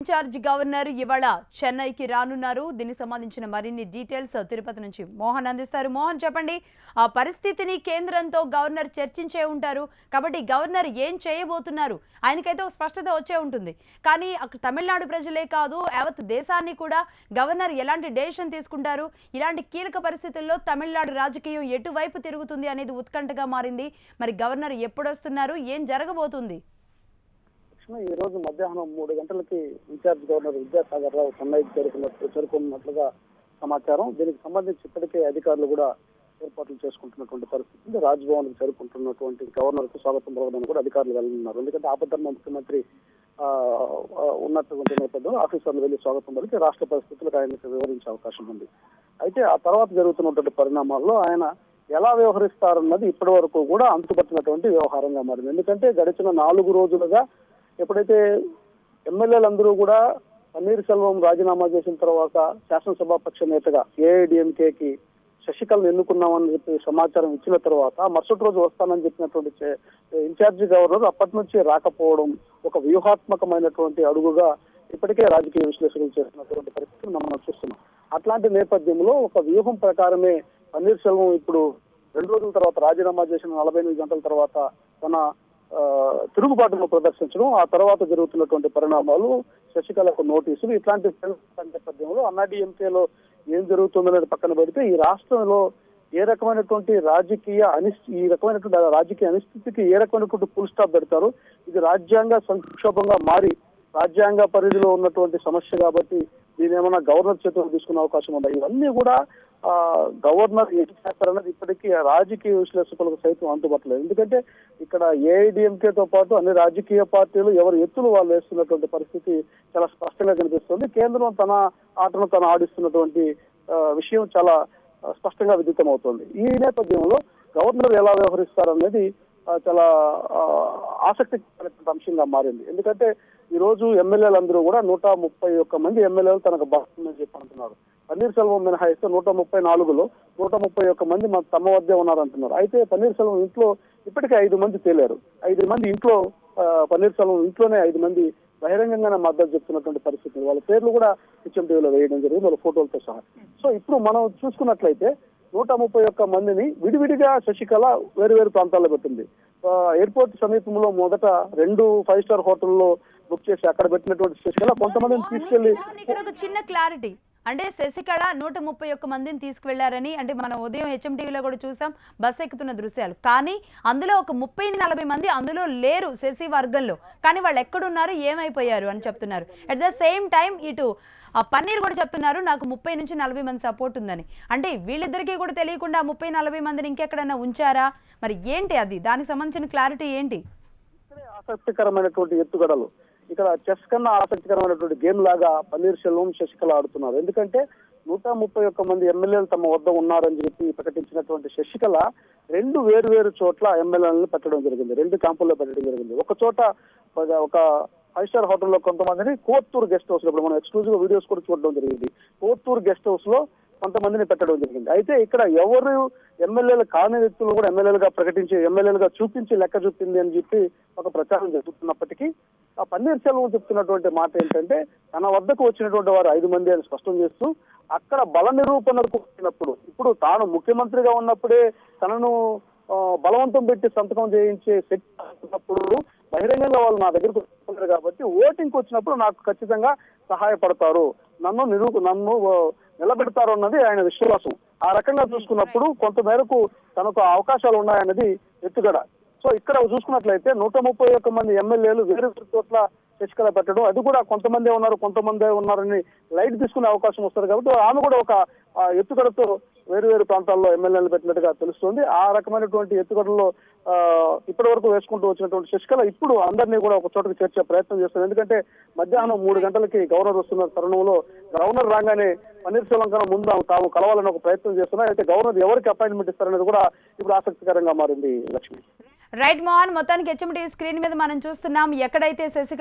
Incharge governor ఇవాళ చెన్నైకి రానున్నారు. దీనికి సంబంధించిన మరిన్ని డీటెయిల్స్ తిరుపతి నుంచి మోహన్ అందిస్తారు. మోహన్, చెప్పండి. ఆ పరిస్థితిని కేంద్రంతో గవర్నర్ చర్చించే ఉంటారు కాబట్టి గవర్నర్ ఏం చేయబోతున్నారు ఆయనకైతే ఒక స్పష్టత వచ్చే ఉంటుంది. కానీ అక్కడ తమిళనాడు ప్రజలే కాదు, యావత్ దేశాన్ని కూడా గవర్నర్ ఎలాంటి డెసిషన్ తీసుకుంటారు, ఇలాంటి కీలక పరిస్థితుల్లో తమిళనాడు రాజకీయం ఎటువైపు తిరుగుతుంది అనేది ఉత్కంఠగా మారింది. మరి గవర్నర్ ఎప్పుడు వస్తున్నారు, ఏం జరగబోతుంది? ఈ రోజు మధ్యాహ్నం 3 గంటలకి ఇన్ఛార్జ్ గవర్నర్ విద్యాసాగర్ రావు చెన్నైకి చేరుకున్నట్లుగా సమాచారం. దీనికి సంబంధించి ఇప్పటికే అధికారులు కూడా ఏర్పాట్లు చేసుకుంటున్నటువంటి పరిస్థితి. రాజ్భవన్ కు చేరుకుంటున్నటువంటి గవర్నర్ కు స్వాగతం పలకడానికి కూడా అధికారులు వెళ్ళనున్నారు. ఎందుకంటే ఆపద్ధర్మ ముఖ్యమంత్రి ఉన్నటువంటి నేపథ్యంలో ఆఫీసర్లు వెళ్లి స్వాగతం పలికి రాష్ట్ర పరిస్థితులకు ఆయనకు వివరించే అవకాశం ఉంది. అయితే ఆ తర్వాత జరుగుతున్నటువంటి పరిణామాల్లో ఆయన ఎలా వ్యవహరిస్తారన్నది ఇప్పటి వరకు కూడా అంతుపట్టినటువంటి వ్యవహారంగా మారింది. ఎందుకంటే గడిచిన 4 రోజులుగా ఎప్పుడైతే ఎమ్మెల్యేలందరూ కూడా పన్నీర్ సెల్వం రాజీనామా చేసిన తర్వాత శాసనసభాపక్ష నేతగా ఏఐడిఎంకేకి శశికళను ఎన్నుకున్నామని చెప్పి సమాచారం ఇచ్చిన తర్వాత మరుసటి రోజు వస్తానని చెప్పినటువంటి ఇన్ఛార్జి గవర్నర్ అప్పటి నుంచి రాకపోవడం ఒక వ్యూహాత్మకమైనటువంటి అడుగుగా ఇప్పటికే రాజకీయ విశ్లేషకులు చేస్తున్నటువంటి పరిస్థితిని మనం చూస్తున్నాం. అట్లాంటి నేపథ్యంలో ఒక వ్యూహం ప్రకారమే పన్నీర్ సెల్వం ఇప్పుడు 2 రోజుల తర్వాత రాజీనామా చేసిన 48 గంటల తర్వాత తన తిరుగుబాటును ప్రదర్శించడం, ఆ తర్వాత జరుగుతున్నటువంటి పరిణామాలు, శశికళకు నోటీసులు, ఇట్లాంటి నేపథ్యంలో అన్నాడీఎంకేలో ఏం జరుగుతుందనేది పక్కన పెడితే ఈ రాష్ట్రంలో ఏ రకమైనటువంటి ఈ రకమైనటువంటి రాజకీయ అనిశ్చితికి ఏ రకమైనటువంటి ఫుల్ స్టాప్ పెడతారు. ఇది రాజ్యాంగ సంక్షోభంగా మారి రాజ్యాంగ పరిధిలో ఉన్నటువంటి సమస్య కాబట్టి దీని ఏమైనా గవర్నర్ చేతులకు తీసుకునే అవకాశం ఉంది. ఇవన్నీ కూడా గవర్నర్ ఏం చేస్తారన్నది ఇప్పటికీ రాజకీయ విశ్లేషకులకు సైతం అందుబాటులేదు. ఎందుకంటే ఇక్కడ ఏఐడిఎంకేతో పాటు అన్ని రాజకీయ పార్టీలు ఎవరు ఎత్తులు వాళ్ళు వేస్తున్నటువంటి పరిస్థితి చాలా స్పష్టంగా కనిపిస్తుంది. కేంద్రం తన ఆటను తను ఆడిస్తున్నటువంటి విషయం చాలా స్పష్టంగా విదితమవుతోంది. ఈ నేపథ్యంలో గవర్నర్ ఎలా వ్యవహరిస్తారనేది చాలా ఆసక్తికరమైన అంశంగా మారింది. ఎందుకంటే ఈ రోజు ఎమ్మెల్యేలందరూ కూడా 131 మంది ఎమ్మెల్యేలు తనకు బాగుందని చెప్పి అంటున్నారు. పన్నీర్ సెల్వం మినహాయిస్తే 134లో 131 మంది తమ వద్దే ఉన్నారంటున్నారు. అయితే పన్నీర్ సెల్వం ఇంట్లో ఇప్పటికే 5 మంది తేలారు. 5 మంది ఇంట్లో పన్నీర్ సెల్వం ఇంట్లోనే 5 మంది బహిరంగంగానే మద్దతు చెప్తున్నటువంటి పరిస్థితులు, వాళ్ళ పేర్లు కూడా హెచ్ఎంటీవీలో వేయడం జరిగింది, వాళ్ళ ఫోటోలతో సహా. సో ఇప్పుడు మనం చూసుకున్నట్లయితే 131 మందిని విడివిడిగా శశికళ వేరు ప్రాంతాల్లో పెట్టింది. ఎయిర్పోర్ట్ సమీపంలో మొదట 2 5 స్టార్ హోటల్లో బుక్ చేసి అక్కడ పెట్టినటువంటి శశికళ కొంతమందిని తీసుకెళ్లి, ఇక్కడ ఒక చిన్న క్లారిటీ అంటే శశికళ 131 మందిని తీసుకువెళ్లారని, అంటే మనం ఉదయం హెచ్ఎంటీవీలో కూడా చూసాం బస్ ఎక్కుతున్న దృశ్యాలు. కానీ అందులో ఒక 30-40 మంది అందులో లేరు శశి వర్గంలో. కానీ వాళ్ళు ఎక్కడున్నారు, ఏమైపోయారు అని చెప్తున్నారు. అట్ ద సేమ్ టైం ఇటు పన్నీర్ కూడా చెప్తున్నారు నాకు 30-40 మంది సపోర్ట్ ఉందని. అంటే వీళ్ళిద్దరికీ కూడా తెలియకుండా 30-40 మందిని ఇంకెక్కడన్నా ఉంచారా, మరి ఏంటి అది, దానికి సంబంధించిన క్లారిటీ ఏంటి? ఆసక్తికరమైనటువంటి ఎత్తుగడలు ఇక్కడ చెస్ కన్నా ఆసక్తికరమైనటువంటి గేమ్ లాగా పన్నీర్ సెల్వం శశికళ ఆడుతున్నారు. ఎందుకంటే 131 మంది ఎమ్మెల్యేలు తమ వద్ద ఉన్నారని చెప్పి ప్రకటించినటువంటి శశికళ 2 వేరు చోట్ల ఎమ్మెల్యేలను పెట్టడం జరిగింది, 2 క్యాంపుల్లో పెట్టడం జరిగింది. ఒక చోట ఒక 5 స్టార్ హోటల్లో కొంతమందిని, కోత్తూరు గెస్ట్ హౌస్ లో ఇప్పుడు మనం ఎక్స్క్లూజివ్ గా వీడియోస్ కూడా చూడడం జరిగింది, కోత్తూరు గెస్ట్ హౌస్ లో కొంతమందిని పెట్టడం జరిగింది. అయితే ఇక్కడ ఎవరు ఎమ్మెల్యేలు కాని వ్యక్తులు కూడా ఎమ్మెల్యేలుగా ప్రకటించి ఎమ్మెల్యేలుగా చూపించి లెక్క చూపింది అని చెప్పి ఒక ప్రచారం జరుగుతున్నప్పటికీ ఆ పన్నీర్ సెల్వం చెప్తున్నటువంటి మాట ఏంటంటే తన వద్దకు వచ్చినటువంటి వారు 5 మంది అని స్పష్టం చేస్తూ, అక్కడ బల నిరూపణకు వచ్చినప్పుడు, ఇప్పుడు తాను ముఖ్యమంత్రిగా ఉన్నప్పుడే తనను బలవంతం పెట్టి సంతకం చేయించే శక్తి ఉన్నప్పుడు బహిరంగంగా వాళ్ళు నా దగ్గరకు వస్తున్నారు కాబట్టి ఓటింగ్కి వచ్చినప్పుడు నాకు ఖచ్చితంగా సహాయపడతారు, నన్ను నిలబెడతారు అన్నది ఆయన విశ్వాసం. ఆ రకంగా చూసుకున్నప్పుడు కొంతమేరకు తనకు అవకాశాలు ఉన్నాయన్నది ఎత్తుగడ. సో ఇక్కడ చూసుకున్నట్లయితే 131 మంది ఎమ్మెల్యేలు వేరు చోట్ల శశికళ పెట్టడం, అది కూడా కొంతమందే ఉన్నారని లైట్ తీసుకునే అవకాశం వస్తారు కాబట్టి ఆమె కూడా ఒక ఎత్తుగడతో వేరు ప్రాంతాల్లో ఎమ్మెల్యేలు పెట్టినట్టుగా తెలుస్తుంది. ఆ రకమైనటువంటి ఎత్తుగడలో ఇప్పటి వరకు వేసుకుంటూ వచ్చినటువంటి శశికళ ఇప్పుడు అందరినీ కూడా ఒక చోటకి చేర్చే ప్రయత్నం చేస్తారు. ఎందుకంటే మధ్యాహ్నం 3 గంటలకి గవర్నర్ వస్తున్న తరుణంలో గవర్నర్ రాగానే పన్నీర్ సెల్వం కన్నా ముందు తాము కలవాలని ఒక ప్రయత్నం చేస్తున్నారు. అయితే గవర్నర్ ఎవరికి అపాయింట్మెంట్ ఇస్తారనేది కూడా ఇప్పుడు ఆసక్తికరంగా మారింది. లక్ష్మి. రైట్ మోహన్, మొత్తానికి హెచ్ఎంటీవీ స్క్రీన్ మీద మనం చూస్తున్నాం ఎక్కడైతే శశికళ